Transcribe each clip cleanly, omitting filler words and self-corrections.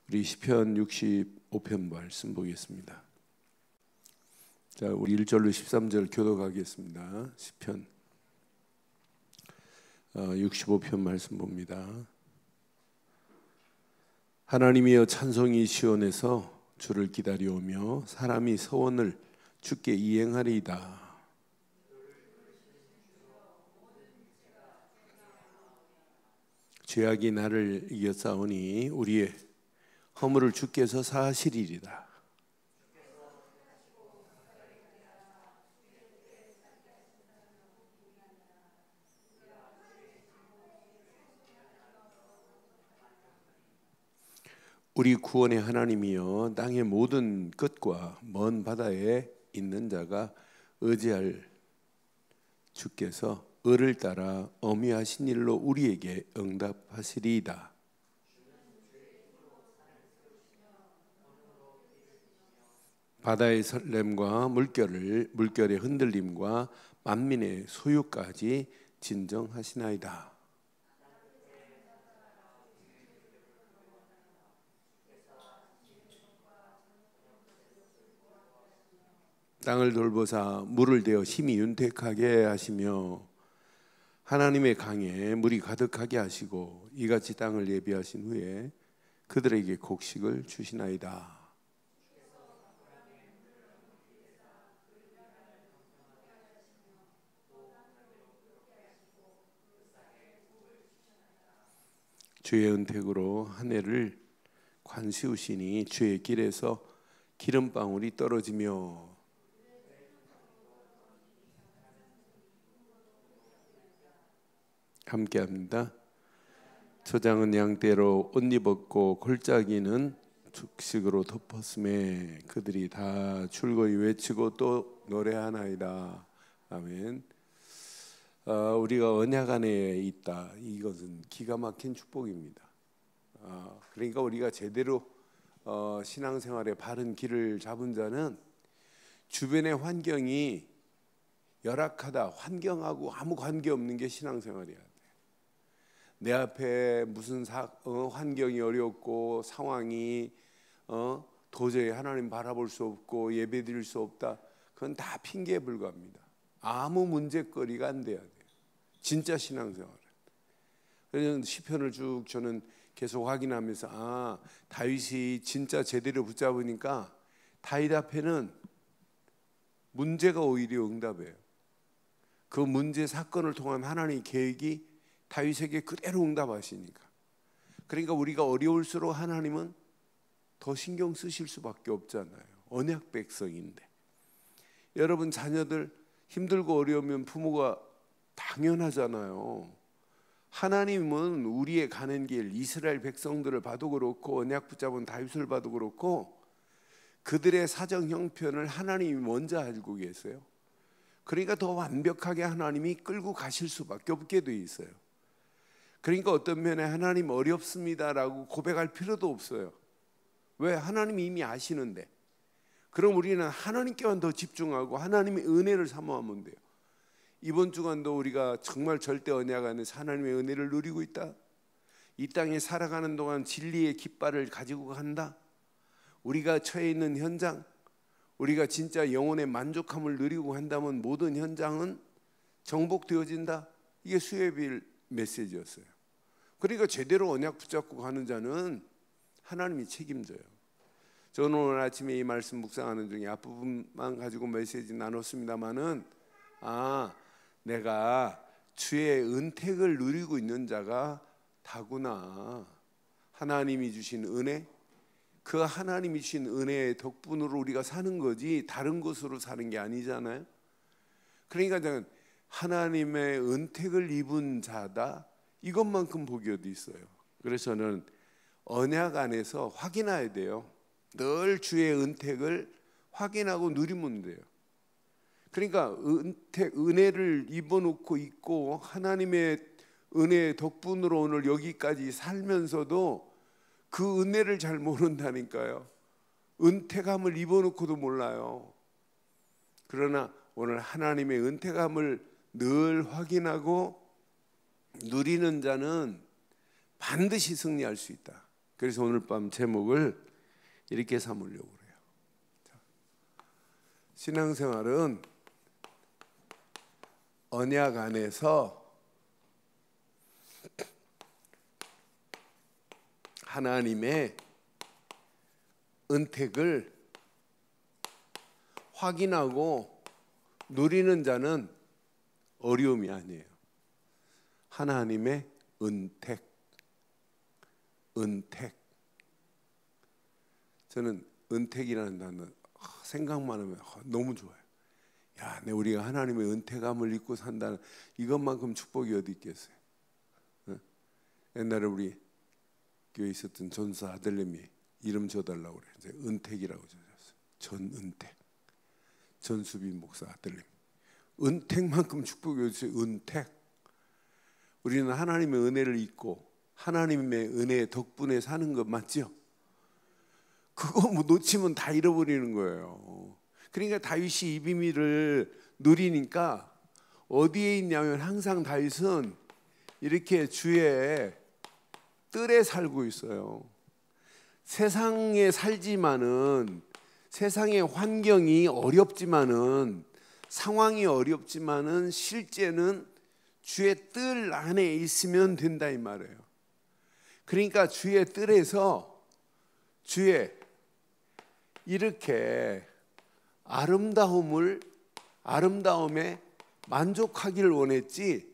우리 시편 65편 말씀 보겠습니다. 자, 우리 1절로 13절 교독하겠습니다. 시편 65편 말씀 봅니다. 하나님이여, 찬송이 시온에서 주를 기다려오며 사람이 서원을 주께 이행하리이다. 죄악이 나를 이겨싸우니 우리의 허물을 주께서 사하시리이다. 우리 구원의 하나님이여, 땅의 모든 끝과 먼 바다에 있는 자가 의지할 주께서 을을 따라 어미하신 일로 우리에게 응답하시리이다. 바다의 설렘과 물결의 흔들림과 만민의 소유까지 진정하시나이다. 땅을 돌보사 물을 대어 힘이 윤택하게 하시며 하나님의 강에 물이 가득하게 하시고 이같이 땅을 예비하신 후에 그들에게 곡식을 주시나이다. 주의 은택으로 한 해를 관시우시니 주의 길에서 기름방울이 떨어지며 함께합니다. 초장은 양떼로 옷 입었고 골짜기는 죽식으로 덮었음에 그들이 다 줄거이 외치고 또 노래하나이다. 아멘. 우리가 언약 안에 있다. 이것은 기가 막힌 축복입니다. 그러니까 우리가 제대로 신앙생활에 바른 길을 잡은 자는 주변의 환경이 열악하다, 환경하고 아무 관계없는 게 신앙생활이야. 내 앞에 무슨 환경이 어렵고 상황이 도저히 하나님 바라볼 수 없고 예배드릴 수 없다, 그건 다 핑계에 불과합니다. 아무 문제거리가 안 돼야 돼요. 진짜 신앙생활은. 그래서 시편을 쭉 저는 계속 확인하면서 다윗이 진짜 제대로 붙잡으니까 다윗 앞에는 문제가 오히려 응답이에요. 그 문제 사건을 통한 하나님의 계획이 다윗에게 그대로 응답하시니까. 그러니까 우리가 어려울수록 하나님은 더 신경 쓰실 수밖에 없잖아요. 언약 백성인데. 여러분 자녀들 힘들고 어려우면 부모가 당연하잖아요. 하나님은 우리의 가는 길, 이스라엘 백성들을 봐도 그렇고 언약 붙잡은 다윗을 봐도 그렇고 그들의 사정 형편을 하나님이 먼저 알고 계세요. 그러니까 더 완벽하게 하나님이 끌고 가실 수밖에 없게 돼 있어요. 그러니까 어떤 면에 하나님 어렵습니다라고 고백할 필요도 없어요. 왜? 하나님이 이미 아시는데. 그럼 우리는 하나님께만 더 집중하고 하나님의 은혜를 사모하면 돼요. 이번 주간도 우리가 정말 절대 언약 안에서 하나님의 은혜를 누리고 있다. 이 땅에 살아가는 동안 진리의 깃발을 가지고 간다. 우리가 처해 있는 현장, 우리가 진짜 영혼의 만족함을 누리고 한다면 모든 현장은 정복되어진다. 이게 수요일 메시지였어요. 그러니까 제대로 언약 붙잡고 가는 자는 하나님이 책임져요. 저는 오늘 아침에 이 말씀 묵상하는 중에 앞부분만 가지고 메시지 나눴습니다마는 내가 주의 은택을 누리고 있는 자가 다구나. 하나님이 주신 은혜, 그 하나님이 주신 은혜의 덕분으로 우리가 사는 거지 다른 것으로 사는 게 아니잖아요. 그러니까 저는 하나님의 은택을 입은 자다, 이것만큼 복이 어디 있어요. 그래서 저는 언약 안에서 확인해야 돼요. 늘 주의 은택을 확인하고 누리면 돼요. 그러니까 은혜를 입어놓고 있고 하나님의 은혜의 덕분으로 오늘 여기까지 살면서도 그 은혜를 잘 모른다니까요. 은택함을 입어놓고도 몰라요. 그러나 오늘 하나님의 은택함을 늘 확인하고 누리는 자는 반드시 승리할 수 있다. 그래서 오늘 밤 제목을 이렇게 삼으려고 그래요. 신앙생활은 언약 안에서 하나님의 은택을 확인하고 누리는 자는 어려움이 아니에요. 하나님의 은택. 저는 은택이라는 단어 생각만 하면 너무 좋아요. 야, 우리가 하나님의 은택함을 입고 산다는 이것만큼 축복이 어디 있겠어요? 옛날에 우리 교회에 있었던 전사 아들님이 이름 줘달라고 그래요. 이제 은택이라고 줘줬어요. 전은택. 전수빈 목사 아들님. 은택만큼 축복이 어디 있어요? 은택. 우리는 하나님의 은혜를 입고 하나님의 은혜 덕분에 사는 것 맞죠? 그거 뭐 놓치면 다 잃어버리는 거예요. 그러니까 다윗이 이 비밀을 누리니까 어디에 있냐면 항상 다윗은 이렇게 주의 뜰에 살고 있어요. 세상에 살지만은 세상의 환경이 어렵지만은 상황이 어렵지만은 실제는 주의 뜰 안에 있으면 된다 이 말이에요. 그러니까 주의 뜰에서 주의 이렇게 아름다움에 만족하기를 원했지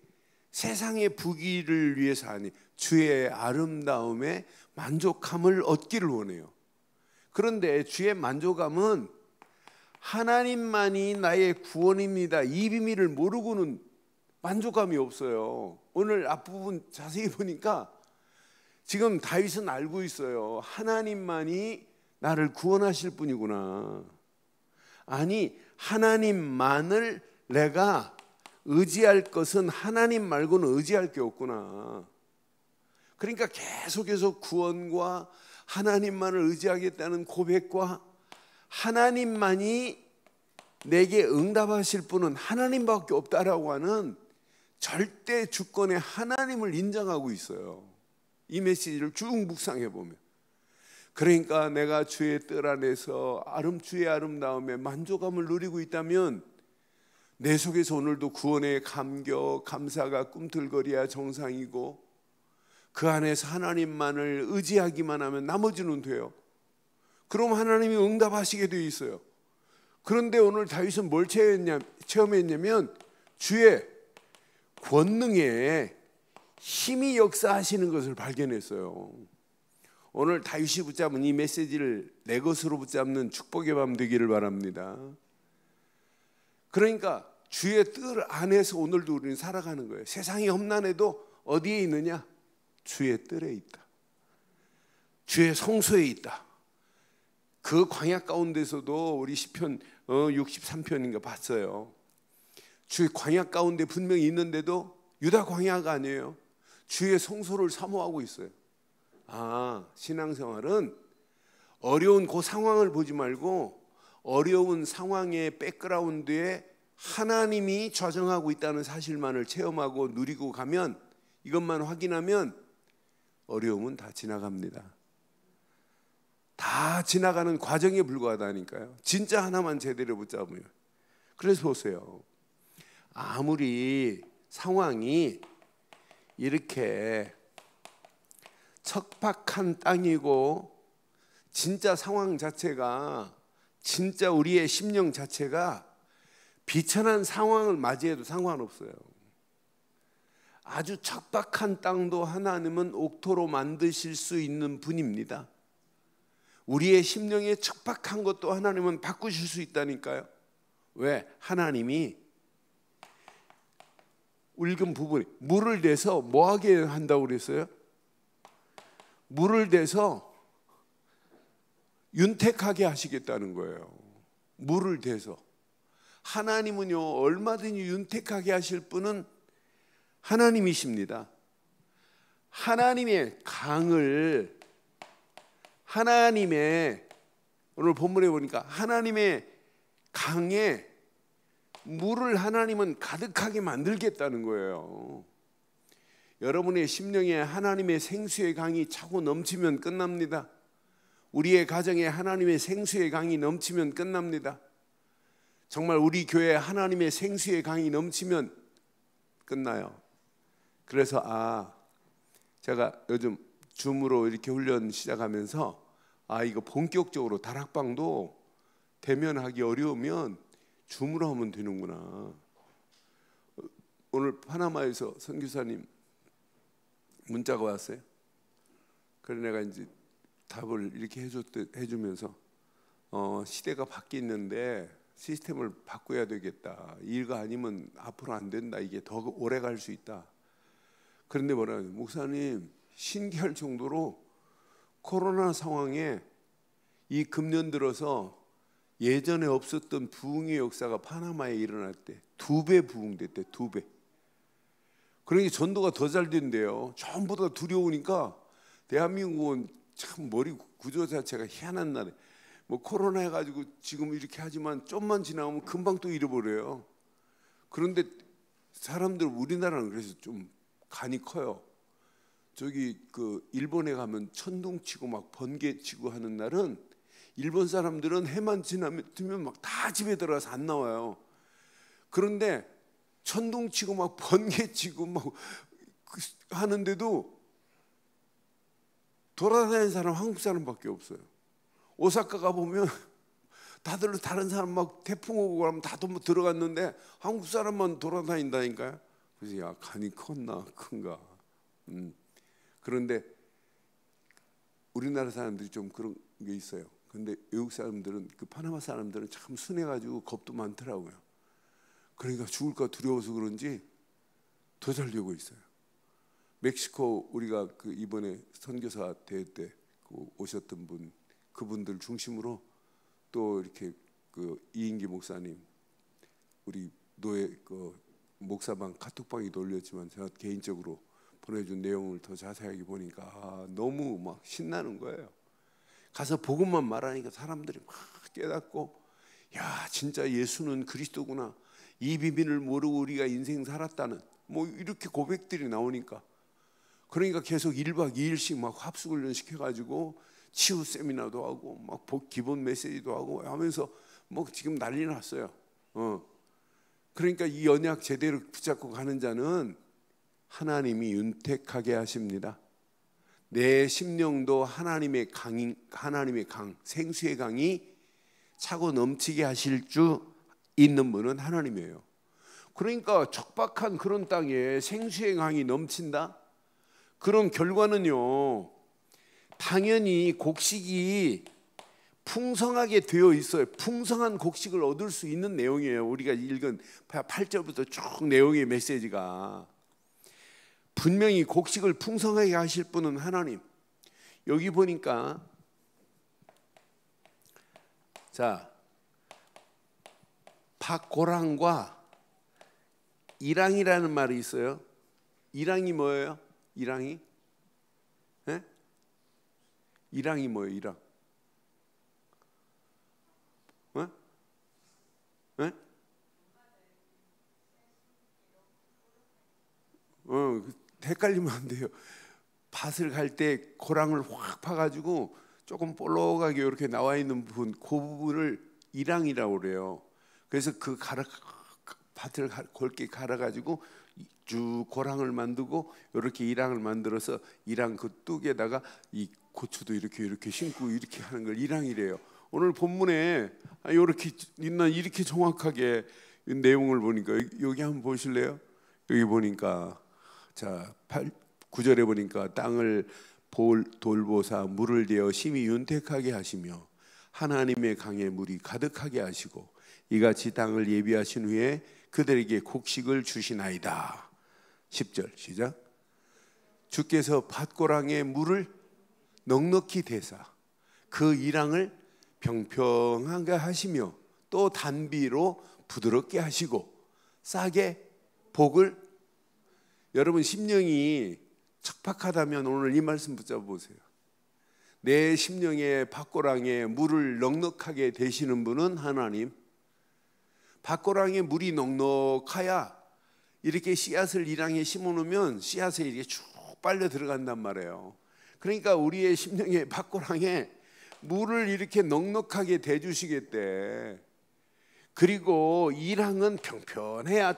세상의 부귀를 위해서 아니 주의 아름다움에 만족함을 얻기를 원해요. 그런데 주의 만족함은 하나님만이 나의 구원입니다 이 비밀을 모르고는 만족감이 없어요. 오늘 앞부분 자세히 보니까 지금 다윗은 알고 있어요. 하나님만이 나를 구원하실 분이구나. 아니 하나님만을 내가 의지할 것은 하나님 말고는 의지할 게 없구나. 그러니까 계속해서 구원과 하나님만을 의지하겠다는 고백과 하나님만이 내게 응답하실 분은 하나님밖에 없다라고 하는 절대 주권의 하나님을 인정하고 있어요. 이 메시지를 쭉 묵상해 보면 그러니까 내가 주의 뜰 안에서 주의 아름다움에 만족감을 누리고 있다면 내 속에서 오늘도 구원의 감격, 감사가 꿈틀거려야 정상이고 그 안에서 하나님만을 의지하기만 하면 나머지는 돼요. 그럼 하나님이 응답하시게 되어 있어요. 그런데 오늘 다윗은 뭘 체험했냐면 주의 권능에 힘이 역사하시는 것을 발견했어요. 오늘 다윗이 붙잡은 이 메시지를 내 것으로 붙잡는 축복의 밤 되기를 바랍니다. 그러니까 주의 뜰 안에서 오늘도 우리는 살아가는 거예요. 세상이 험난해도 어디에 있느냐? 주의 뜰에 있다. 주의 성소에 있다. 그 광야 가운데서도 우리 시편 63편인가 봤어요. 주의 광야 가운데 분명히 있는데도 유다 광야가 아니에요. 주의 성소를 사모하고 있어요. 신앙생활은 어려운 그 상황을 보지 말고 어려운 상황의 백그라운드에 하나님이 좌정하고 있다는 사실만을 체험하고 누리고 가면 이것만 확인하면 어려움은 다 지나갑니다. 다 지나가는 과정에 불과하다니까요. 진짜 하나만 제대로 붙잡으면. 그래서 보세요. 아무리 상황이 이렇게 척박한 땅이고 진짜 상황 자체가 진짜 우리의 심령 자체가 비천한 상황을 맞이해도 상관없어요. 아주 척박한 땅도 하나님은 옥토로 만드실 수 있는 분입니다. 우리의 심령의 척박한 것도 하나님은 바꾸실 수 있다니까요. 왜? 하나님이 묽은 부분에 물을 대서 뭐하게 한다고 그랬어요? 물을 대서 윤택하게 하시겠다는 거예요. 물을 대서. 하나님은요 얼마든지 윤택하게 하실 분은 하나님이십니다. 하나님의 강을 오늘 본문에 보니까 하나님의 강에 물을 하나님은 가득하게 만들겠다는 거예요. 여러분의 심령에 하나님의 생수의 강이 차고 넘치면 끝납니다. 우리의 가정에 하나님의 생수의 강이 넘치면 끝납니다. 정말 우리 교회에 하나님의 생수의 강이 넘치면 끝나요. 그래서 제가 요즘 줌으로 이렇게 훈련 시작하면서 이거 본격적으로 다락방도 대면하기 어려우면 줌으로 하면 되는구나. 오늘 파나마에서 선교사님 문자가 왔어요. 그래서 내가 이제 답을 이렇게 해주면서 시대가 바뀌었는데 시스템을 바꿔야 되겠다. 이거 아니면 앞으로 안 된다. 이게 더 오래 갈 수 있다. 그런데 뭐라요? 목사님, 신기할 정도로 코로나 상황에 이 금년 들어서 예전에 없었던 부흥의 역사가 파나마에 일어날 때 2배 부흥됐대. 2배. 그러니까 전도가 더 잘 된대요. 전보다 두려우니까 대한민국은 참 머리 구조 자체가 희한한 나라에 뭐 코로나 해가지고 지금 이렇게 하지만 좀만 지나면 금방 또 잃어버려요. 그런데 사람들 우리나라는 그래서 좀 간이 커요. 저기 그 일본에 가면 천둥치고 막 번개치고 하는 날은 일본 사람들은 해만 지나면 막 다 집에 들어가서 안 나와요. 그런데 천둥치고 막 번개치고 막 하는데도 돌아다니는 사람 한국 사람밖에 없어요. 오사카 가보면 다들 다른 사람 막 태풍 오고 그러면 다 들어갔는데 한국 사람만 돌아다닌다니까요. 그래서 야, 간이 컸나 큰가. 그런데 우리나라 사람들이 좀 그런 게 있어요. 근데 외국 사람들은 그 파나마 사람들은 참 순해가지고 겁도 많더라고요. 그러니까 죽을까 두려워서 그런지 더 살려고 있어요. 멕시코 우리가 그 이번에 선교사 대회 때 오셨던 분, 그분들 중심으로 또 이렇게 그 이인기 목사님, 우리 노예 그 목사방 카톡방에도 올렸지만 제가 개인적으로 보내준 내용을 더 자세하게 보니까 너무 막 신나는 거예요. 가서 복음만 말하니까 사람들이 막 깨닫고, 야, 진짜 예수는 그리스도구나. 이 비밀을 모르고 우리가 인생 살았다는 뭐 이렇게 고백들이 나오니까, 그러니까 계속 1박 2일씩 막 합숙훈련 시켜가지고 치유 세미나도 하고 막 기본 메시지도 하고 하면서 뭐 지금 난리 났어요. 그러니까 이 언약 제대로 붙잡고 가는 자는 하나님이 윤택하게 하십니다. 내 심령도 하나님의 강, 생수의 강이 차고 넘치게 하실 줄 있는 분은 하나님이에요. 그러니까 척박한 그런 땅에 생수의 강이 넘친다? 그런 결과는요, 당연히 곡식이 풍성하게 되어 있어요. 풍성한 곡식을 얻을 수 있는 내용이에요. 우리가 읽은 8절부터 쭉 내용의 메시지가 분명히 곡식을 풍성하게 하실 분은 하나님. 여기 보니까 자, 박고랑과 이랑이라는 말이 있어요. 이랑이 뭐예요? 이랑이? 네? 이랑이 뭐예요? 이랑? 네? 헷갈리면 안 돼요. 밭을 갈 때 고랑을 확 파가지고 조금 볼록하게 이렇게 나와 있는 부분, 그 부분을 이랑이라고 그래요. 그래서 그 밭을 골게 갈아가지고 쭉 고랑을 만들고 이렇게 이랑을 만들어서 이랑 그 뚝에다가 이 고추도 이렇게 심고 이렇게 하는 걸 이랑이래요. 오늘 본문에 이렇게 있나 이렇게 정확하게 내용을 보니까 여기 한번 보실래요? 여기 보니까 자 9절에 보니까 땅을 돌보사 물을 대어 심히 윤택하게 하시며 하나님의 강에 물이 가득하게 하시고 이같이 땅을 예비하신 후에 그들에게 곡식을 주시나이다. 10절 시작. 주께서 밭고랑에 물을 넉넉히 대사 그 이랑을 평평하게 하시며 또 단비로 부드럽게 하시고 싸게 복을. 여러분 심령이 척박하다면 오늘 이 말씀 붙잡아 보세요. 내 심령의 밭고랑에 물을 넉넉하게 대시는 분은 하나님. 밭고랑에 물이 넉넉하야 이렇게 씨앗을 이랑에 심어놓으면 씨앗에 이렇게 쭉 빨려 들어간단 말이에요. 그러니까 우리의 심령의 밭고랑에 물을 이렇게 넉넉하게 대주시겠대. 그리고 이랑은 평평해야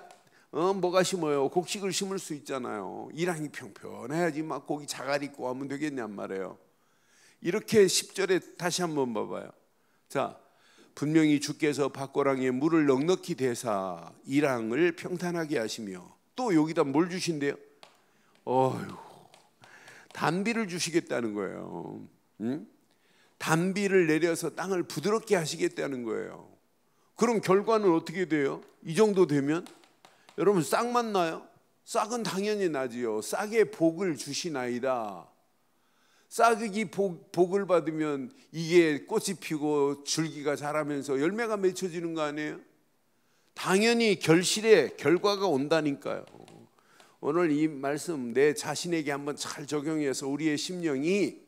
뭐가 심어요? 곡식을 심을 수 있잖아요. 이랑이 평평해야지 막 고기 자갈 있고 하면 되겠냔 말이에요. 이렇게 10절에 다시 한번 봐봐요. 자, 분명히 주께서 밭고랑에 물을 넉넉히 대사 이랑을 평탄하게 하시며, 또 여기다 뭘 주신대요? 어휴, 단비를 주시겠다는 거예요. 응? 단비를 내려서 땅을 부드럽게 하시겠다는 거예요. 그럼 결과는 어떻게 돼요? 이 정도 되면 여러분 싹만 나요? 싹은 당연히 나지요. 싹에 복을 주시나이다. 싹이 복을 받으면 이게 꽃이 피고 줄기가 자라면서 열매가 맺혀지는 거 아니에요? 당연히 결실에 결과가 온다니까요. 오늘 이 말씀 내 자신에게 한번 잘 적용해서 우리의 심령이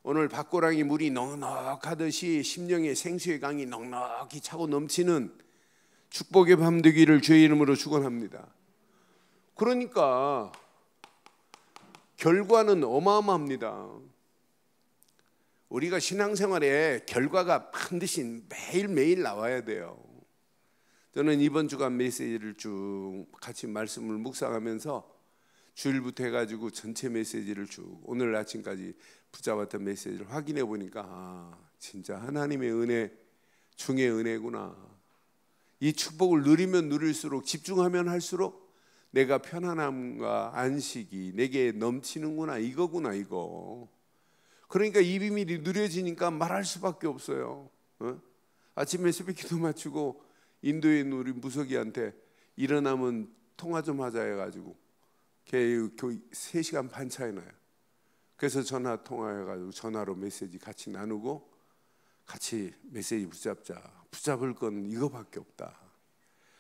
오늘 밭고랑이 물이 넉넉하듯이 심령의 생수의 강이 넉넉히 차고 넘치는 축복의 밤 되기를 주의 이름으로 축원합니다. 그러니까 결과는 어마어마합니다. 우리가 신앙생활에 결과가 반드시 매일매일 나와야 돼요. 저는 이번 주간 메시지를 쭉 같이 말씀을 묵상하면서 주일부터 해가지고 전체 메시지를 쭉 오늘 아침까지 붙잡았던 메시지를 확인해 보니까 진짜 하나님의 은혜 중의 은혜구나. 이 축복을 누리면 누릴수록, 집중하면 할수록 내가 편안함과 안식이 내게 넘치는구나, 이거구나 이거. 그러니까 이 비밀이 누려지니까 말할 수밖에 없어요. 아침에 새벽기도 마치고 인도에 있는 우리 무석이한테 일어나면 통화 좀 하자 해가지고 걔 3시간 반 차이 나요. 그래서 전화 통화해가지고 전화로 메시지 같이 나누고 같이 메시지 붙잡을 건 이거밖에 없다.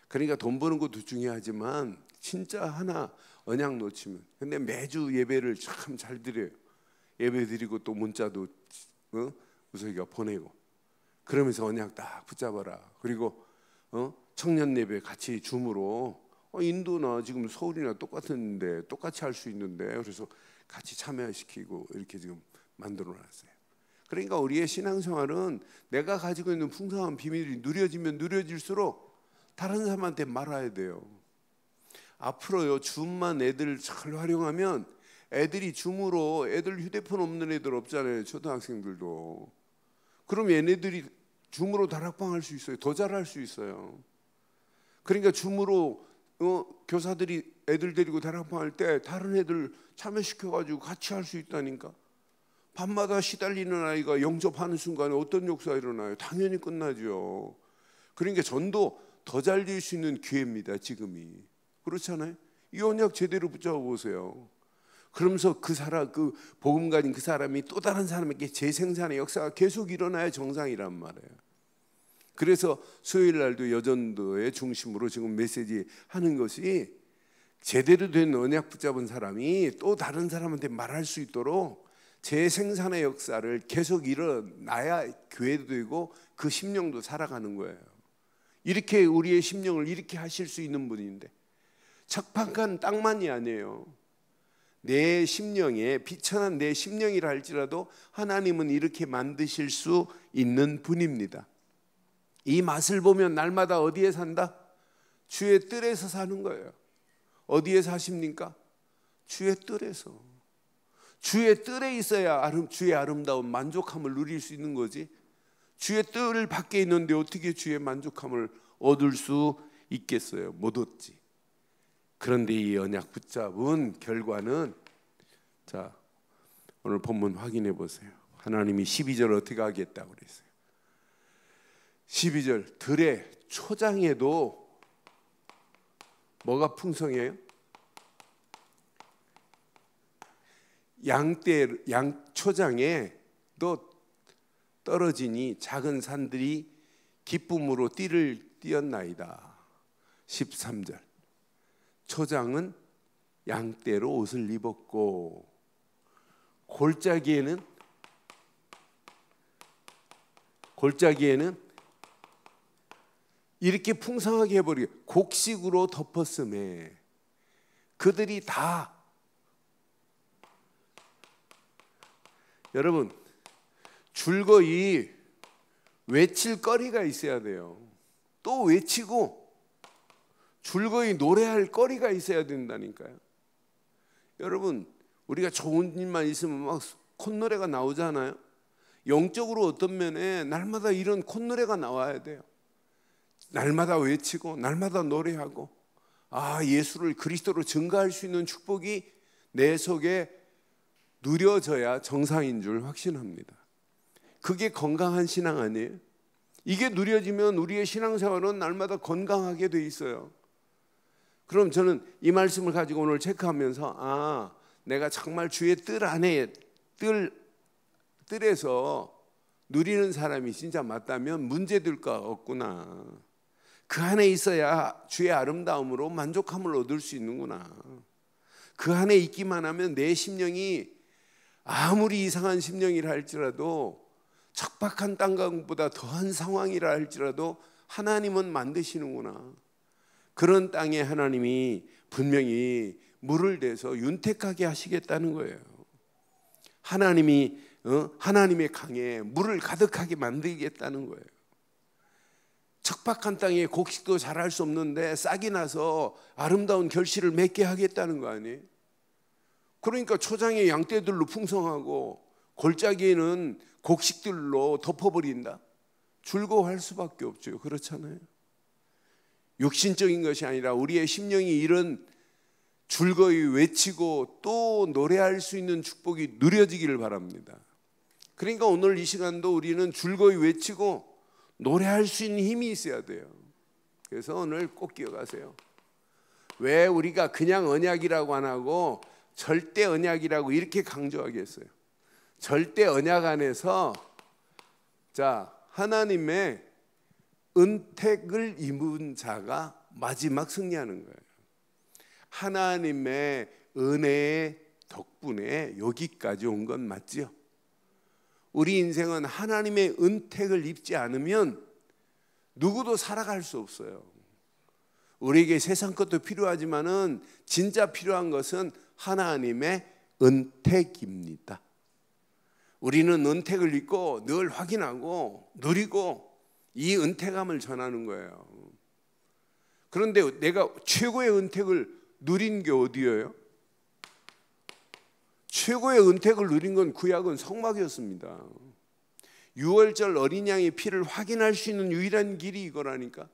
그러니까 돈 버는 것도 중요하지만 진짜 하나 언약 놓치면, 근데 매주 예배를 참 잘 드려요. 예배 드리고 또 문자도 무석이가 보내고 그러면서 언약 딱 붙잡아라. 그리고 청년 예배 같이 줌으로 인도나 지금 서울이나 똑같은데 똑같이 할 수 있는데, 그래서 같이 참여시키고 이렇게 지금 만들어놨어요. 그러니까 우리의 신앙생활은 내가 가지고 있는 풍성한 비밀이 누려지면 누려질수록 다른 사람한테 말아야 돼요. 앞으로요, 줌만 애들 잘 활용하면 애들이 줌으로, 애들 휴대폰 없는 애들 없잖아요. 초등학생들도. 그럼 얘네들이 줌으로 다락방 할 수 있어요. 더 잘할 수 있어요. 그러니까 줌으로 교사들이 애들 데리고 다락방 할 때 다른 애들 참여시켜가지고 같이 할 수 있다니까. 밤마다 시달리는 아이가 영접하는 순간에 어떤 역사가 일어나요? 당연히 끝나죠. 그러니까 전도 더 잘 될 수 있는 기회입니다. 지금이. 그렇잖아요. 이 언약 제대로 붙잡아 보세요. 그러면서 그 사람, 그 복음 가진 그 사람이 또 다른 사람에게 재생산의 역사가 계속 일어나야 정상이란 말이에요. 그래서 수요일 날도 여전도의 중심으로 지금 메시지 하는 것이 제대로 된 언약 붙잡은 사람이 또 다른 사람한테 말할 수 있도록 재생산의 역사를 계속 일어나야 교회도 되고 그 심령도 살아가는 거예요. 이렇게 우리의 심령을 이렇게 하실 수 있는 분인데, 척박한 땅만이 아니에요. 내 심령에 비천한 내 심령이라 할지라도 하나님은 이렇게 만드실 수 있는 분입니다. 이 맛을 보면 날마다 어디에 산다? 주의 뜰에서 사는 거예요. 어디에 사십니까? 주의 뜰에서. 주의 뜰에 있어야 주의 아름다운 만족함을 누릴 수 있는 거지. 주의 뜰 밖에 있는데 어떻게 주의 만족함을 얻을 수 있겠어요? 못 얻지. 그런데 이 언약 붙잡은 결과는, 자, 오늘 본문 확인해 보세요. 하나님이 12절 어떻게 하겠다고 그랬어요? 12절 들의 초장에도 뭐가 풍성해요? 양초장에 또 떨어지니 작은 산들이 기쁨으로 띠를 띄었나이다. 13절 초장은 양떼로 옷을 입었고 골짜기에는 이렇게 풍성하게 해버리게 곡식으로 덮었음에, 그들이 다. 여러분, 줄거이 외칠 거리가 있어야 돼요. 또 외치고 줄거이 노래할 거리가 있어야 된다니까요. 여러분, 우리가 좋은 일만 있으면 막 콧노래가 나오잖아요. 영적으로 어떤 면에 날마다 이런 콧노래가 나와야 돼요. 날마다 외치고 날마다 노래하고, 예수를 그리스도로 증거할 수 있는 축복이 내 속에 누려져야 정상인 줄 확신합니다. 그게 건강한 신앙 아니에요? 이게 누려지면 우리의 신앙생활은 날마다 건강하게 돼 있어요. 그럼 저는 이 말씀을 가지고 오늘 체크하면서 내가 정말 주의 뜰 안에 뜰에서 누리는 사람이 진짜 맞다면 문제될 거 없구나. 그 안에 있어야 주의 아름다움으로 만족함을 얻을 수 있는구나. 그 안에 있기만 하면 내 심령이 아무리 이상한 심령이라 할지라도, 척박한 땅강보다 더한 상황이라 할지라도 하나님은 만드시는구나. 그런 땅에 하나님이 분명히 물을 대서 윤택하게 하시겠다는 거예요. 하나님이 하나님의 강에 물을 가득하게 만들겠다는 거예요. 척박한 땅에 곡식도 자랄 수 없는데 싹이 나서 아름다운 결실을 맺게 하겠다는 거 아니에요? 그러니까 초장에 양떼들로 풍성하고 골짜기에는 곡식들로 덮어버린다. 즐거워할 수밖에 없죠. 그렇잖아요. 육신적인 것이 아니라 우리의 심령이 이런 즐거이 외치고 또 노래할 수 있는 축복이 누려지기를 바랍니다. 그러니까 오늘 이 시간도 우리는 즐거이 외치고 노래할 수 있는 힘이 있어야 돼요. 그래서 오늘 꼭 기억하세요. 왜 우리가 그냥 언약이라고 안 하고 절대 언약이라고 이렇게 강조하겠어요? 절대 언약 안에서 하나님의 은택을 입은 자가 마지막 승리하는 거예요. 하나님의 은혜의 덕분에 여기까지 온 건 맞죠? 우리 인생은 하나님의 은택을 입지 않으면 누구도 살아갈 수 없어요. 우리에게 세상 것도 필요하지만은 진짜 필요한 것은 하나님의 은택입니다. 우리는 은택을 입고 늘 확인하고 누리고 이 은택함을 전하는 거예요. 그런데 내가 최고의 은택을 누린 게 어디예요? 최고의 은택을 누린 건 구약은 성막이었습니다. 6월절 어린 양의 피를 확인할 수 있는 유일한 길이 이거라니까.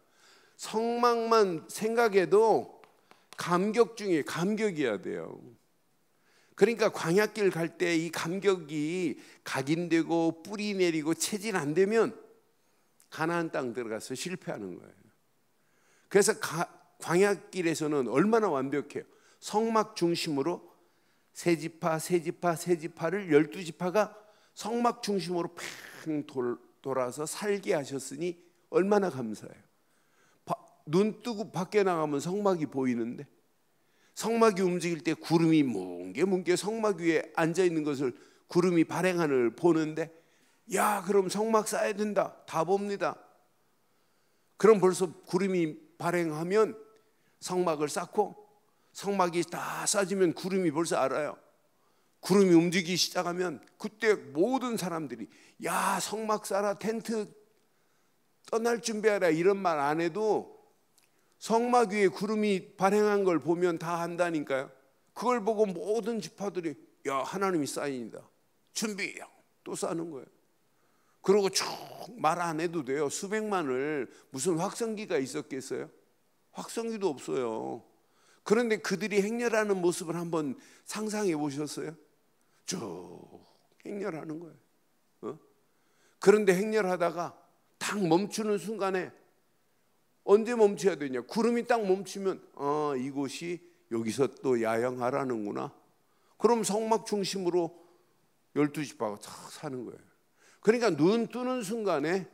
성막만 생각해도 감격 중에 감격이어야 돼요. 그러니까 광야길 갈 때 이 감격이 각인되고 뿌리 내리고 체질 안 되면 가나안 땅 들어가서 실패하는 거예요. 그래서 광야길에서는 얼마나 완벽해요. 성막 중심으로 세 지파를 12지파가 성막 중심으로 팽 돌아서 살게 하셨으니 얼마나 감사해요. 눈 뜨고 밖에 나가면 성막이 보이는데, 성막이 움직일 때 구름이 뭉게 성막 위에 앉아있는 것을 구름이 발행하늘 보는데, 그럼 성막 쌓아야 된다. 다 봅니다. 그럼 벌써 구름이 발행하면 성막을 쌓고, 성막이 다 쌓아지면 구름이 벌써 알아요. 구름이 움직이기 시작하면 그때 모든 사람들이 성막 쌓아라, 텐트 떠날 준비하라 이런 말 안 해도 성막 위에 구름이 발행한 걸 보면 다 한다니까요. 그걸 보고 모든 지파들이 하나님이 쌓인다. 준비. 또 쌓는 거예요. 그리고 쭉 말 안 해도 돼요. 수백만을 무슨 확성기가 있었겠어요? 확성기도 없어요. 그런데 그들이 행렬하는 모습을 한번 상상해 보셨어요? 쭉 행렬하는 거예요. 그런데 행렬하다가 딱 멈추는 순간에 언제 멈춰야 되냐? 구름이 딱 멈추면 이곳이 여기서 또 야영하라는구나. 그럼 성막 중심으로 12지파가 탁 사는 거예요. 그러니까 눈 뜨는 순간에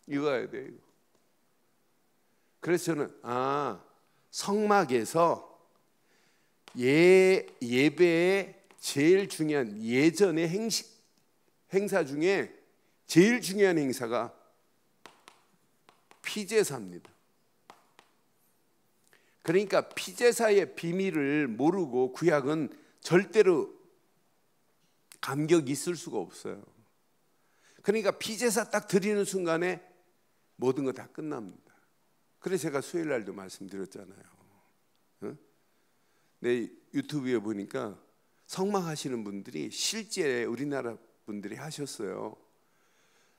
이거 해야 돼요. 이거. 그래서 저는 성막에서 예배의 제일 중요한 예전의 행사 중에 제일 중요한 행사가 피제사입니다. 그러니까 피제사의 비밀을 모르고 구약은 절대로 감격이 있을 수가 없어요. 그러니까 피제사 딱 드리는 순간에 모든 거 다 끝납니다. 그래서 제가 수요일 날도 말씀드렸잖아요. 내 유튜브에 보니까 성막하시는 분들이 실제 우리나라 분들이 하셨어요.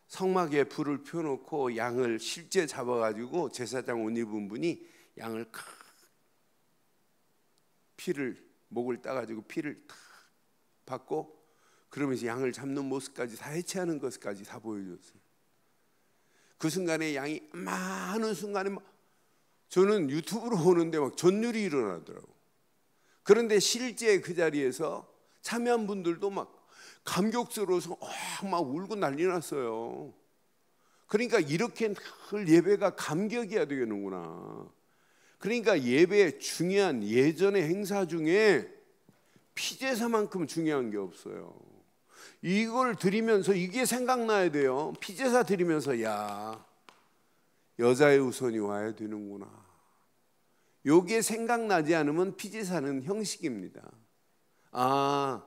성막에 불을 펴놓고 양을 실제 잡아가지고 제사장 옷 입은 분이 양을 피를 목을 따가지고 피를 탁 받고 그러면서 양을 잡는 모습까지 다 해체하는 것까지 다 보여줬어요. 그 순간에 양이 많은 순간에 막 저는 유튜브로 보는데 막 전율이 일어나더라고. 그런데 실제 그 자리에서 참여한 분들도 막 감격스러워서 막 울고 난리 났어요. 그러니까 이렇게 늘 예배가 감격이어야 되겠는구나. 그러니까 예배의 중요한 예전의 행사 중에 피제사만큼 중요한 게 없어요. 이걸 드리면서 이게 생각나야 돼요. 피제사 드리면서 야, 여자의 우선이 와야 되는구나. 요게 생각나지 않으면 피제사는 형식입니다. 아,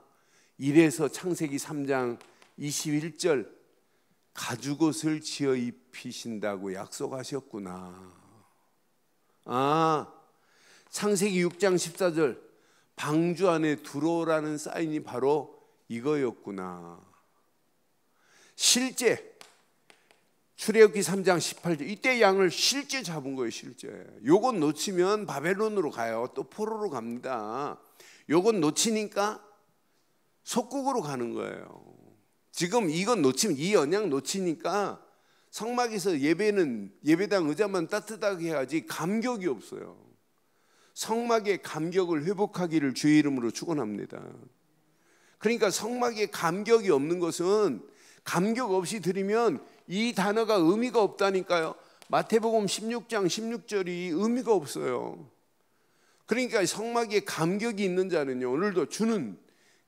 이래서 창세기 3장 21절 가죽옷을 지어 입히신다고 약속하셨구나. 아, 창세기 6장 14절 방주 안에 들어오라는 사인이 바로 이거였구나. 실제 출애굽기 3장 18절 이때 양을 실제 잡은 거예요. 실제. 요건 놓치면 바벨론으로 가요. 또 포로로 갑니다. 요건 놓치니까 속국으로 가는 거예요. 지금 이건 놓치면 이 언약 놓치니까 성막에서 예배당 의자만 따뜻하게 해야지 감격이 없어요. 성막의 감격을 회복하기를 주의 이름으로 축원합니다. 그러니까 성막에 감격이 없는 것은 감격 없이 드리면 이 단어가 의미가 없다니까요. 마태복음 16장 16절이 의미가 없어요. 그러니까 성막에 감격이 있는 자는요, 오늘도 주는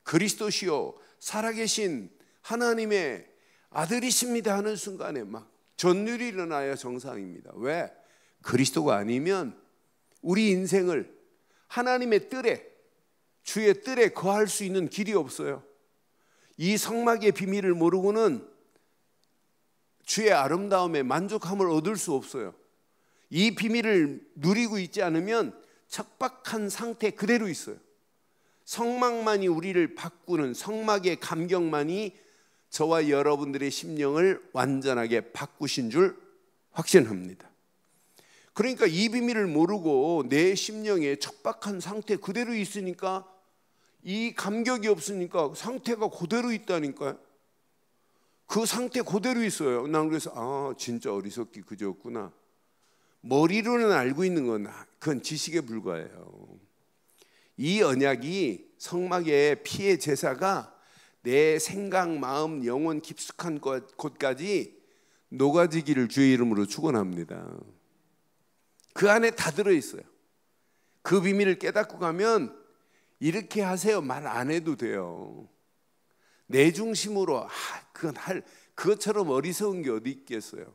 그리스도시요 살아계신 하나님의 아들이십니다 하는 순간에 막 전율이 일어나야 정상입니다. 왜? 그리스도가 아니면 우리 인생을 하나님의 뜰에, 주의 뜰에 거할 수 있는 길이 없어요. 이 성막의 비밀을 모르고는 주의 아름다움에 만족함을 얻을 수 없어요. 이 비밀을 누리고 있지 않으면 척박한 상태 그대로 있어요. 성막만이 우리를 바꾸는, 성막의 감격만이 저와 여러분들의 심령을 완전하게 바꾸신 줄 확신합니다. 그러니까 이 비밀을 모르고 내 심령에 척박한 상태 그대로 있으니까 이 감격이 없으니까 상태가 그대로 있다니까요. 그 상태 그대로 있어요. 난 그래서 아, 진짜 어리석기 그저였구나. 머리로는 알고 있는 건 그건 지식에 불과해요. 이 언약이 성막의 피의 제사가 내 생각, 마음, 영혼 깊숙한 곳까지 녹아지기를 주의 이름으로 축원합니다. 그 안에 다 들어있어요. 그 비밀을 깨닫고 가면 이렇게 하세요 말 안 해도 돼요. 내 중심으로 그것처럼 어리석은 게 어디 있겠어요.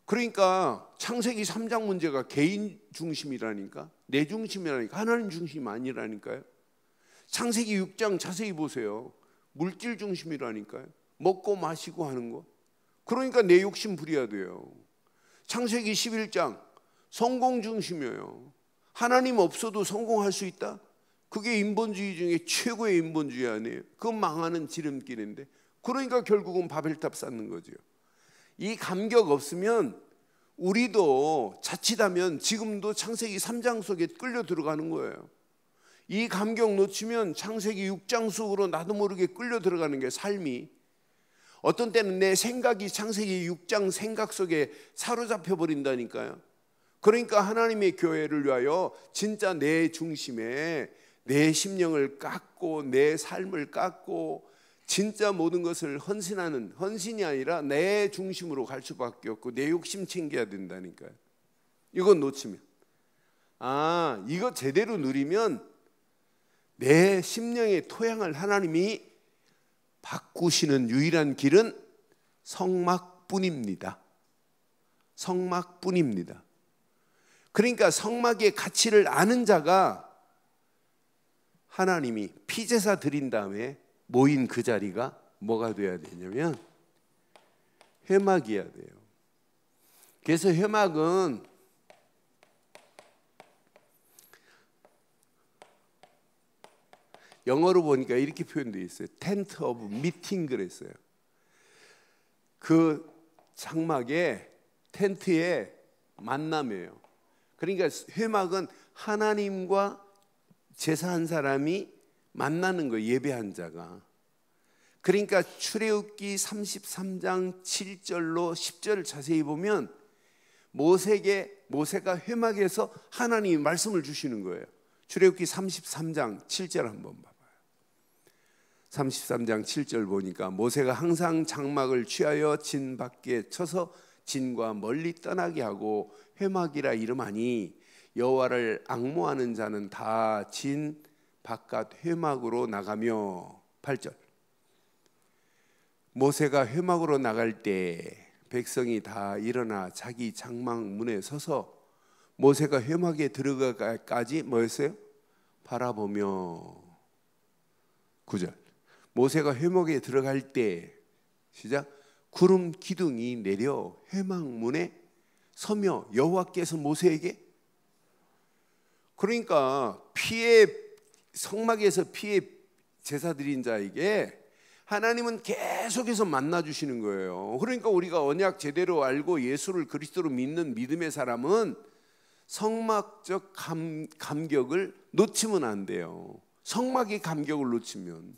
그러니까 창세기 3장 문제가 개인 중심이라니까, 내 중심이라니까, 하나님 중심이 아니라니까요. 창세기 6장 자세히 보세요. 물질 중심이라니까요. 먹고 마시고 하는 거. 그러니까 내 욕심 부려야 돼요. 창세기 11장 성공 중심이에요. 하나님 없어도 성공할 수 있다? 그게 인본주의 중에 최고의 인본주의 아니에요. 그건 망하는 지름길인데. 그러니까 결국은 바벨탑 쌓는 거죠. 이 감격 없으면 우리도 자칫하면 지금도 창세기 3장 속에 끌려 들어가는 거예요. 이 감격 놓치면 창세기 6장 속으로 나도 모르게 끌려 들어가는 게 삶이. 어떤 때는 내 생각이 창세기 6장 생각 속에 사로잡혀 버린다니까요. 그러니까 하나님의 교회를 위하여 진짜 내 중심에 내 심령을 깎고 내 삶을 깎고 진짜 모든 것을 헌신하는, 헌신이 아니라 내 중심으로 갈 수밖에 없고 내 욕심 챙겨야 된다니까요. 이건 놓치면, 아, 이거 제대로 누리면 내 심령의 토양을 하나님이 바꾸시는 유일한 길은 성막뿐입니다. 성막뿐입니다. 그러니까 성막의 가치를 아는 자가 하나님이 피제사 드린 다음에 모인 그 자리가 뭐가 돼야 되냐면 회막이어야 돼요. 그래서 회막은 영어로 보니까 이렇게 표현되어 있어요. 텐트 오브 미팅 그랬어요. 그 장막에 텐트에 만남이에요. 그러니까 회막은 하나님과 제사한 사람이 만나는 거예요. 예배한 자가. 그러니까 출애굽기 33장 7절로 10절을 자세히 보면 모세가 회막에서 하나님이 말씀을 주시는 거예요. 출애굽기 33장 7절 한번 봐봐요. 33장 7절 보니까 모세가 항상 장막을 취하여 진 밖에 쳐서 진과 멀리 떠나게 하고 회막이라 이름하니 여호와를 앙모하는 자는 다 진 바깥 회막으로 나가며 8절 모세가 회막으로 나갈 때 백성이 다 일어나 자기 장막 문에 서서 모세가 회막에 들어가기까지 뭐였어요? 바라보며 9절 모세가 회막에 들어갈 때 시작 구름 기둥이 내려 회막 문에 서며 여호와께서 모세에게 그러니까 성막에서 피해 제사 드린 자에게 하나님은 계속해서 만나주시는 거예요. 그러니까 우리가 언약 제대로 알고 예수를 그리스도로 믿는 믿음의 사람은 성막적 감격을 놓치면 안 돼요. 성막의 감격을 놓치면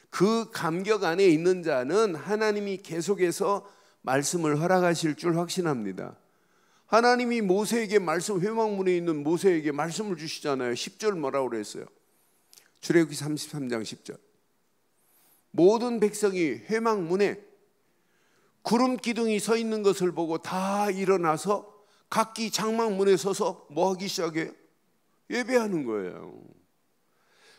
그 감격 안에 있는 자는 하나님이 계속해서 말씀을 허락하실 줄 확신합니다. 하나님이 모세에게 회막문에 있는 모세에게 말씀을 주시잖아요. 10절 뭐라고 그랬어요? 출애굽기 33장 10절 모든 백성이 회막문에 구름 기둥이 서 있는 것을 보고 다 일어나서 각기 장막문에 서서 뭐 하기 시작해요? 예배하는 거예요.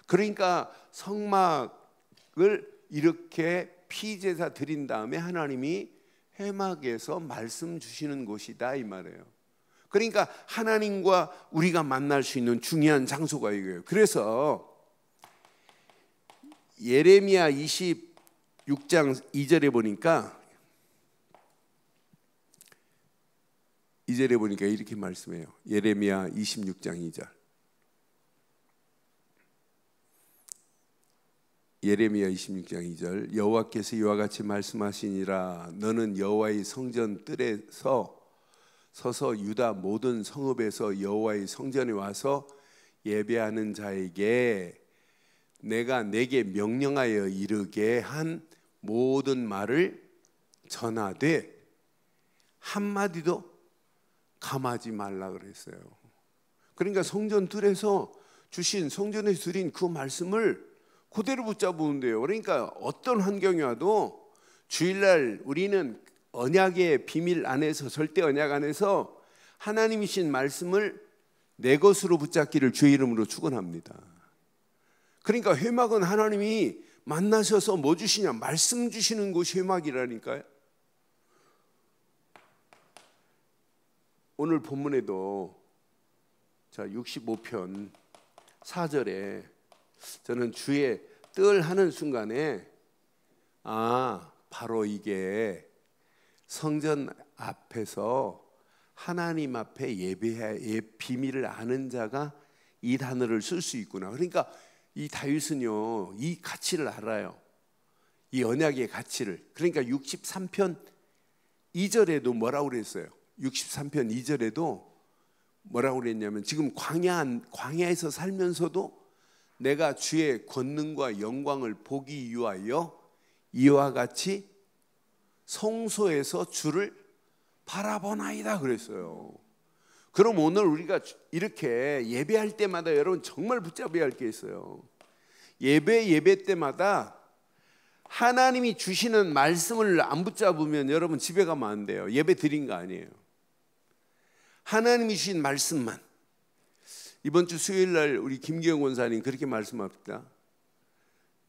그러니까 성막을 이렇게 피제사 드린 다음에 하나님이 회막에서 말씀 주시는 곳이다 이 말이에요. 그러니까 하나님과 우리가 만날 수 있는 중요한 장소가 이거예요. 그래서 예레미야 26장 2절에 보니까 이렇게 말씀해요. 예레미야 26장 2절 예레미야 26장 2절 여호와께서 이와 같이 말씀하시니라 너는 여호와의 성전 뜰에 서서 유다 모든 성읍에서 여호와의 성전에 와서 예배하는 자에게 내가 내게 명령하여 이르게 한 모든 말을 전하되 한마디도 감하지 말라 그랬어요. 그러니까 성전 뜰에서 성전에서 드린 그 말씀을 그대로 붙잡으면 돼요. 그러니까 어떤 환경이 와도 주일날 우리는 언약의 비밀 안에서 절대 언약 안에서 하나님이신 말씀을 내 것으로 붙잡기를 주의 이름으로 축원합니다. 그러니까 회막은 하나님이 만나셔서 뭐 주시냐? 말씀 주시는 곳이 회막이라니까요. 오늘 본문에도 65편 4절에 저는 주의 뜰 하는 순간에 바로 이게 성전 앞에서 하나님 앞에 예배의 비밀을 아는 자가 이 단어를 쓸 수 있구나. 그러니까 이 다윗은요 이 가치를 알아요. 이 언약의 가치를. 그러니까 63편 2절에도 뭐라고 그랬어요? 63편 2절에도 뭐라고 그랬냐면 지금 광야에서 살면서도 내가 주의 권능과 영광을 보기 위하여 이와 같이 성소에서 주를 바라보나이다 그랬어요. 그럼 오늘 우리가 이렇게 예배할 때마다 여러분 정말 붙잡아야 할 게 있어요. 예배 때마다 하나님이 주시는 말씀을 안 붙잡으면 여러분 집에 가면 안 돼요. 예배 드린 거 아니에요. 하나님이 주신 말씀만. 이번 주 수요일 날 우리 김기영 권사님 그렇게 말씀합니다.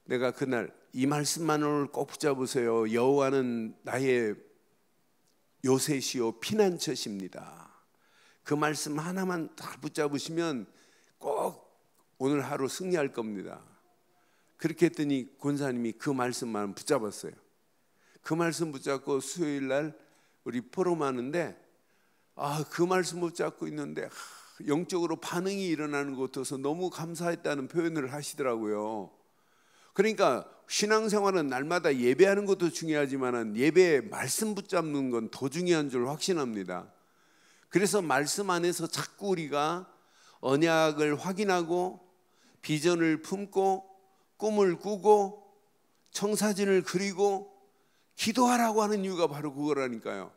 내가 그날 이 말씀만을 꼭 붙잡으세요. 여호와는 나의 요새시요 피난처십니다. 그 말씀 하나만 다 붙잡으시면 꼭 오늘 하루 승리할 겁니다. 그렇게 했더니 권사님이 그 말씀만 붙잡았어요. 그 말씀 붙잡고 수요일 날 우리 포럼하는데 그 말씀 붙잡고 있는데 영적으로 반응이 일어나는 것 같아서 너무 감사했다는 표현을 하시더라고요. 그러니까 신앙생활은 날마다 예배하는 것도 중요하지만 예배에 말씀 붙잡는 건 더 중요한 줄 확신합니다. 그래서 말씀 안에서 자꾸 우리가 언약을 확인하고 비전을 품고 꿈을 꾸고 청사진을 그리고 기도하라고 하는 이유가 바로 그거라니까요.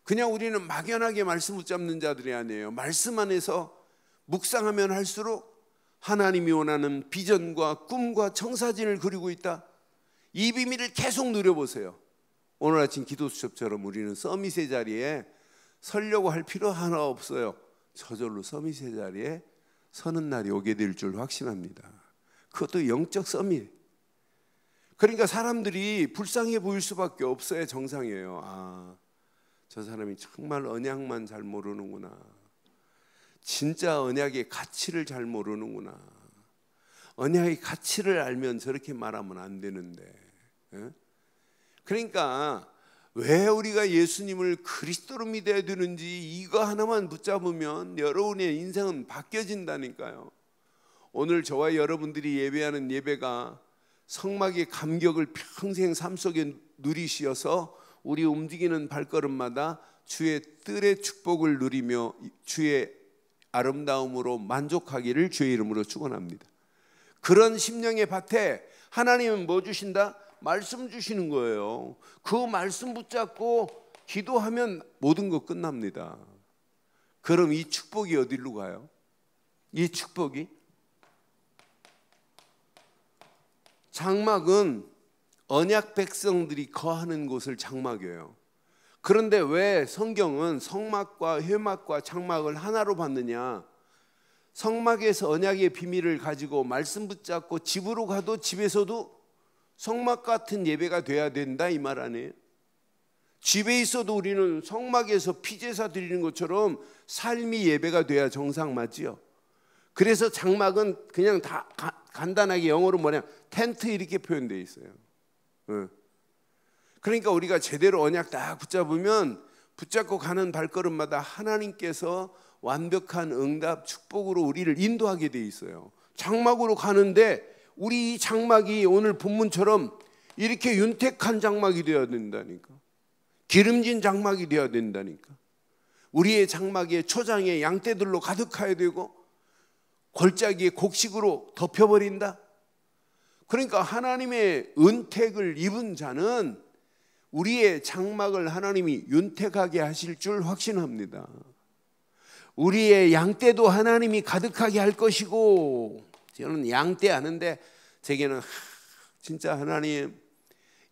그냥 우리는 막연하게 말씀 붙잡는 자들이 아니에요. 말씀 안에서 묵상하면 할수록 하나님이 원하는 비전과 꿈과 청사진을 그리고 있다. 이 비밀을 계속 누려보세요. 오늘 아침 기도 수첩처럼 우리는 서밋의 자리에 서려고 할 필요 하나 없어요. 저절로 서밋의 자리에 서는 날이 오게 될 줄 확신합니다. 그것도 영적 서밋. 그러니까 사람들이 불쌍해 보일 수밖에 없어요. 정상이에요. 저 사람이 정말 언약만 잘 모르는구나. 진짜 언약의 가치를 잘 모르는구나. 언약의 가치를 알면 저렇게 말하면 안 되는데. 그러니까 왜 우리가 예수님을 그리스도로 믿어야 되는지 이거 하나만 붙잡으면 여러분의 인생은 바뀌어진다니까요. 오늘 저와 여러분들이 예배하는 예배가 성막의 감격을 평생 삶 속에 누리시어서 우리 움직이는 발걸음마다 주의 뜰의 축복을 누리며 주의 아름다움으로 만족하기를 주의 이름으로 축원합니다. 그런 심령의 밭에 하나님은 뭐 주신다? 말씀 주시는 거예요. 그 말씀 붙잡고 기도하면 모든 거 끝납니다. 그럼 이 축복이 어디로 가요? 이 축복이 장막은 언약 백성들이 거하는 곳을 장막이에요. 그런데 왜 성경은 성막과 회막과 장막을 하나로 봤느냐? 성막에서 언약의 비밀을 가지고 말씀 붙잡고 집으로 가도 집에서도 성막 같은 예배가 돼야 된다 이 말 아니에요? 집에 있어도 우리는 성막에서 피제사 드리는 것처럼 삶이 예배가 돼야 정상 맞지요? 그래서 장막은 그냥 다 간단하게 영어로 뭐냐 텐트 이렇게 표현되어 있어요. 그러니까 우리가 제대로 언약 딱 붙잡으면 붙잡고 가는 발걸음마다 하나님께서 완벽한 응답 축복으로 우리를 인도하게 돼 있어요. 장막으로 가는데 우리 이 장막이 오늘 본문처럼 이렇게 윤택한 장막이 되어야 된다니까. 기름진 장막이 되어야 된다니까. 우리의 장막에 초장에 양떼들로 가득해야 되고 골짜기에 곡식으로 덮여버린다. 그러니까 하나님의 은택을 입은 자는 우리의 장막을 하나님이 윤택하게 하실 줄 확신합니다. 우리의 양떼도 하나님이 가득하게 할 것이고, 저는 양떼 아는데 제게는 진짜 하나님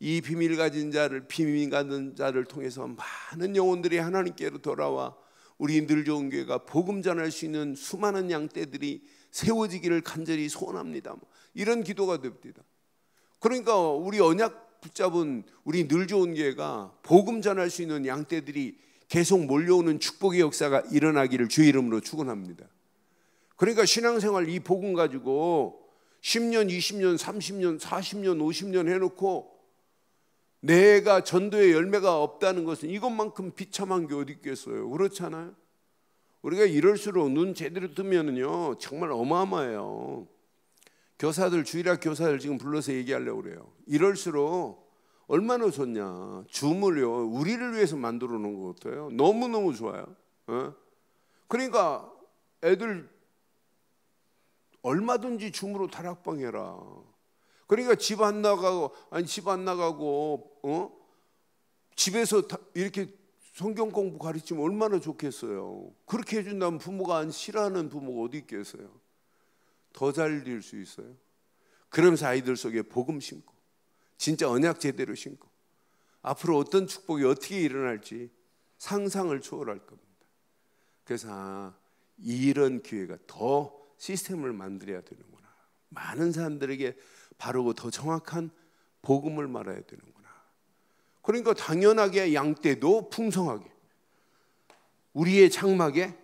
이 비밀 가진 자를 통해서 많은 영혼들이 하나님께로 돌아와 우리 늘 좋은 교회가 복음 전할 수 있는 수많은 양떼들이 세워지기를 간절히 소원합니다. 이런 기도가 됩니다. 그러니까 우리 언약 붙잡은 우리 늘 좋은 교회가 복음 전할 수 있는 양떼들이 계속 몰려오는 축복의 역사가 일어나기를 주의 이름으로 축원합니다. 그러니까 신앙생활 이 복음 가지고 10년, 20년, 30년, 40년, 50년 해놓고 내가 전도의 열매가 없다는 것은 이것만큼 비참한 게 어디 있겠어요? 그렇잖아요. 우리가 이럴수록 눈 제대로 뜨면은요 정말 어마어마해요. 교사들, 주일학 교사들 지금 불러서 얘기하려고 그래요. 이럴수록 얼마나 좋냐. 줌을요 우리를 위해서 만들어 놓은 것 같아요. 너무너무 좋아요. 그러니까 애들 얼마든지 줌으로 다락방 해라. 그러니까 집 안 나가고 집에서 이렇게 성경 공부 가르치면 얼마나 좋겠어요. 그렇게 해준다면 부모가 안 싫어하는 부모가 어디 있겠어요. 더 잘 될 수 있어요. 그러면서 아이들 속에 복음 심고 진짜 언약 제대로 심고 앞으로 어떤 축복이 어떻게 일어날지 상상을 초월할 겁니다. 그래서 이런 기회가 더 시스템을 만들어야 되는구나. 많은 사람들에게 바르고 더 정확한 복음을 말해야 되는구나. 그러니까 당연하게 양떼도 풍성하게 우리의 장막에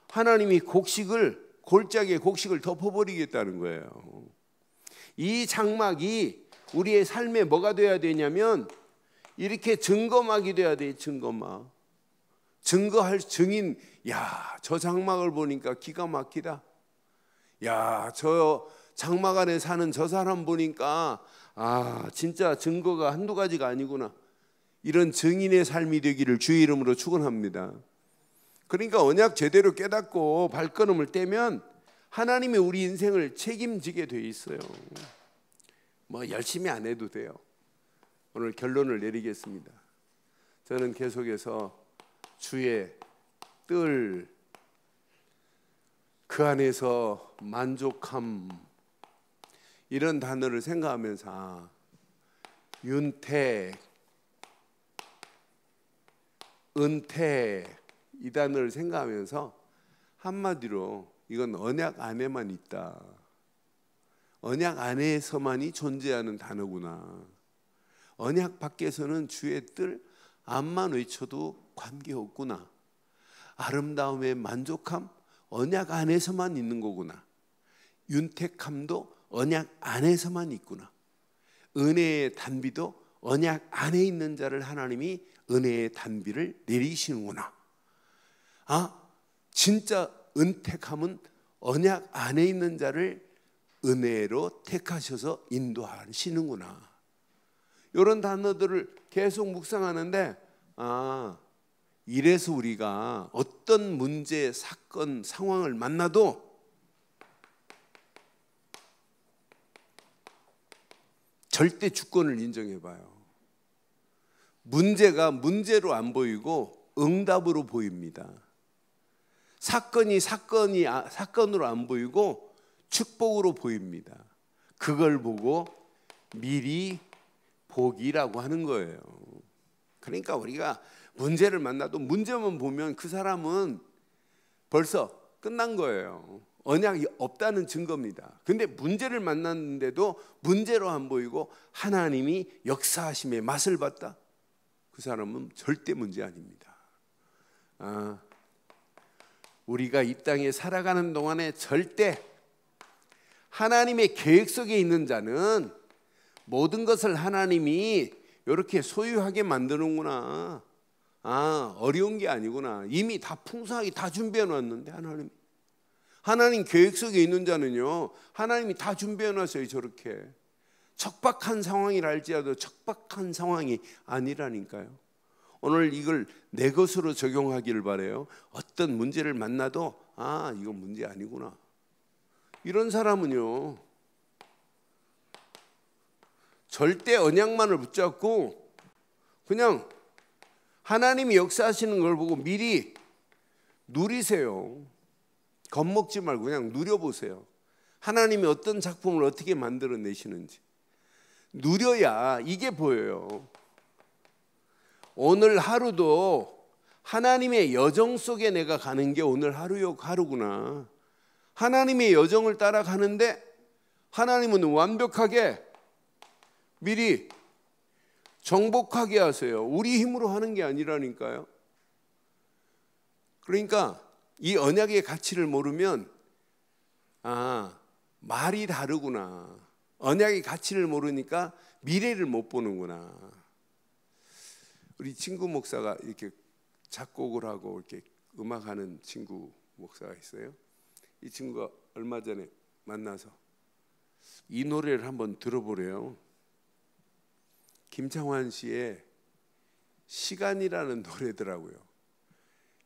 하나님이 골짜기에 곡식을 덮어버리겠다는 거예요. 이 장막이 우리의 삶에 뭐가 돼야 되냐면 이렇게 증거막이 돼야 돼. 증거막. 증거할 증인. 야, 저 장막을 보니까 기가 막히다. 야, 저 장막 안에 사는 저 사람 보니까 진짜 증거가 한두 가지가 아니구나. 이런 증인의 삶이 되기를 주의 이름으로 축원합니다. 그러니까 언약 제대로 깨닫고 발걸음을 떼면 하나님이 우리 인생을 책임지게 돼 있어요. 뭐 열심히 안 해도 돼요. 오늘 결론을 내리겠습니다. 저는 계속해서 주의 뜰, 그 안에서 만족함, 이런 단어를 생각하면서 윤택, 은택, 이 단어를 생각하면서 한마디로 이건 언약 안에만 있다. 언약 안에서만이 존재하는 단어구나. 언약 밖에서는 주의 뜰 암만 외쳐도 관계없구나. 아름다움의 만족함, 언약 안에서만 있는 거구나. 윤택함도 언약 안에서만 있구나. 은혜의 단비도 언약 안에 있는 자를 하나님이 은혜의 단비를 내리시는구나. 진짜 은택함은 언약 안에 있는 자를 은혜로 택하셔서 인도하시는구나. 이런 단어들을 계속 묵상하는데 이래서 우리가 어떤 문제, 사건, 상황을 만나도 절대 주권을 인정해봐요. 문제가 문제로 안 보이고 응답으로 보입니다. 사건이 사건으로 안 보이고 축복으로 보입니다. 그걸 보고 미리 복이라고 하는 거예요. 그러니까 우리가 문제를 만나도 문제만 보면 그 사람은 벌써 끝난 거예요. 언약이 없다는 증거입니다. 근데 문제를 만났는데도 문제로 안 보이고 하나님이 역사하심의 맛을 봤다? 그 사람은 절대 문제 아닙니다. 우리가 이 땅에 살아가는 동안에 절대 하나님의 계획 속에 있는 자는 모든 것을 하나님이 이렇게 소유하게 만드는구나. 어려운 게 아니구나. 이미 다 풍성하게 다 준비해 놨는데 하나님 계획 속에 있는 자는요, 하나님이 다 준비해 놨어요. 저렇게 척박한 상황이라 할지라도 척박한 상황이 아니라니까요. 오늘 이걸 내 것으로 적용하기를 바라요. 어떤 문제를 만나도 이건 문제 아니구나. 이런 사람은요, 절대 언약만을 붙잡고 그냥 하나님이 역사하시는 걸 보고 미리 누리세요. 겁먹지 말고 그냥 누려보세요. 하나님이 어떤 작품을 어떻게 만들어내시는지 누려야 이게 보여요. 오늘 하루도 하나님의 여정 속에 내가 가는 게 오늘 하루구나. 하나님의 여정을 따라가는데 하나님은 완벽하게 미리 정복하게 하세요. 우리 힘으로 하는 게 아니라니까요. 그러니까 이 언약의 가치를 모르면 말이 다르구나. 언약의 가치를 모르니까 미래를 못 보는구나. 우리 친구 목사가 이렇게 작곡을 하고 이렇게 음악하는 친구 목사가 있어요. 이 친구가 얼마 전에 만나서 이 노래를 한번 들어보래요. 김창완 씨의 시간이라는 노래더라고요.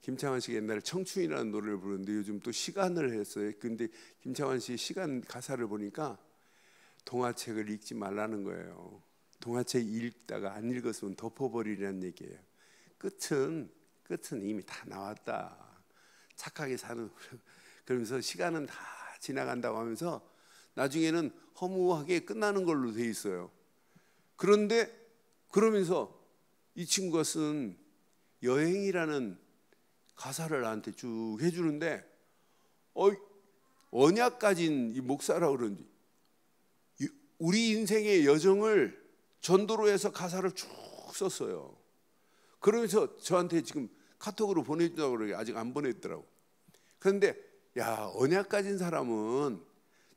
김창완 씨가 옛날에 청춘이라는 노래를 부르는데 요즘 또 시간을 했어요. 근데 김창완 씨의 시간 가사를 보니까 동화책을 읽지 말라는 거예요. 동화책 읽다가 안 읽었으면 덮어버리라는 얘기예요. 끝은 이미 다 나왔다. 착하게 사는. 그러면서 시간은 다 지나간다고 하면서 나중에는 허무하게 끝나는 걸로 돼 있어요. 그런데 그러면서 이 친구가 쓴 여행이라는 가사를 나한테 쭉 해주는데 언약 가진 이 목사라 그런지 우리 인생의 여정을 전도로 해서 가사를 쭉 썼어요. 그러면서 저한테 지금 카톡으로 보내준다고 그러게 아직 안 보냈더라고. 그런데 야, 언약 가진 사람은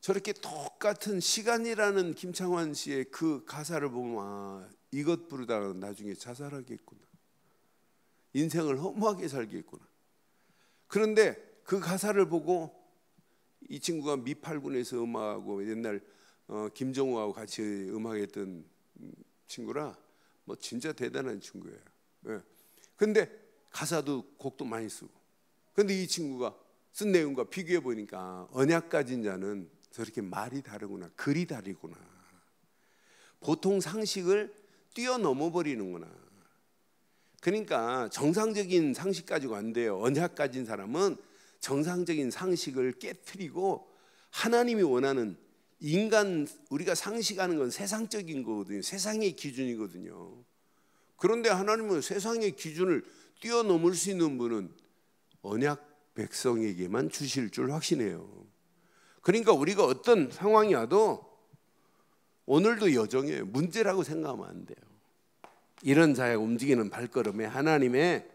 저렇게 똑같은 시간이라는 김창완 씨의 그 가사를 보면 이것 부르다가 나중에 자살하겠구나, 인생을 허무하게 살겠구나. 그런데 그 가사를 보고 이 친구가 미팔군에서 음악하고 옛날 김정우하고 같이 음악했던 친구라 뭐 진짜 대단한 친구예요. 예. 근데 가사도 곡도 많이 쓰고. 근데 이 친구가 쓴 내용과 비교해 보니까 언약 가진 자는 저렇게 말이 다르구나, 글이 다르구나. 보통 상식을 뛰어넘어 버리는구나. 그러니까 정상적인 상식 가지고 안 돼요. 언약 가진 사람은 정상적인 상식을 깨트리고 하나님이 원하는 인간, 우리가 상식하는 건 세상적인 거거든요. 세상의 기준이거든요. 그런데 하나님은 세상의 기준을 뛰어넘을 수 있는 분은 언약 백성에게만 주실 줄 확신해요. 그러니까 우리가 어떤 상황이 와도 오늘도 여정이에요. 문제라고 생각하면 안 돼요. 이런 자의 움직이는 발걸음에 하나님의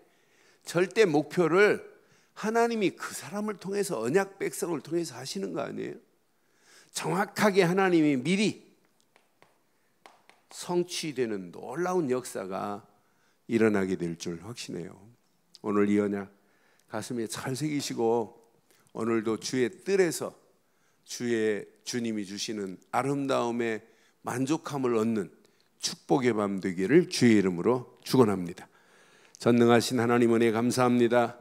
절대 목표를 하나님이 그 사람을 통해서, 언약 백성을 통해서 하시는 거 아니에요? 정확하게 하나님이 미리 성취되는 놀라운 역사가 일어나게 될 줄 확신해요. 오늘 이 언약 가슴에 잘 새기시고 오늘도 주의 뜰에서 주의 주님이 주시는 아름다움에 만족함을 얻는 축복의 밤 되기를 주의 이름으로 축원합니다. 전능하신 하나님 은혜 감사합니다.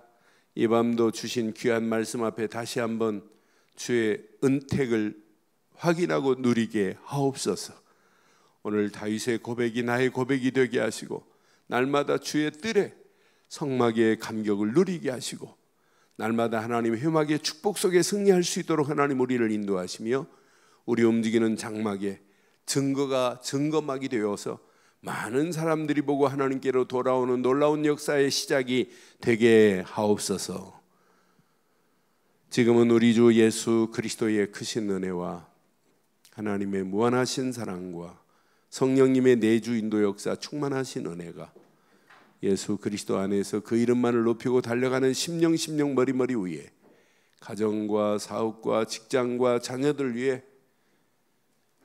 이 밤도 주신 귀한 말씀 앞에 다시 한번 주의 은택을 확인하고 누리게 하옵소서. 오늘 다윗의 고백이 나의 고백이 되게 하시고 날마다 주의 뜰에 성막의 감격을 누리게 하시고 날마다 하나님의 회막의 축복 속에 승리할 수 있도록 하나님 우리를 인도하시며 우리 움직이는 장막에 증거가 증거막이 되어서 많은 사람들이 보고 하나님께로 돌아오는 놀라운 역사의 시작이 되게 하옵소서. 지금은 우리 주 예수 그리스도의 크신 은혜와 하나님의 무한하신 사랑과 성령님의 내주 인도 역사 충만하신 은혜가 예수 그리스도 안에서 그 이름만을 높이고 달려가는 심령 머리머리 위에 가정과 사업과 직장과 자녀들 위해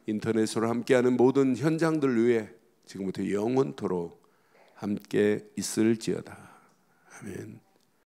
인터넷으로 함께하는 모든 현장들 위해 지금부터 영원토록 함께 있을지어다. 아멘.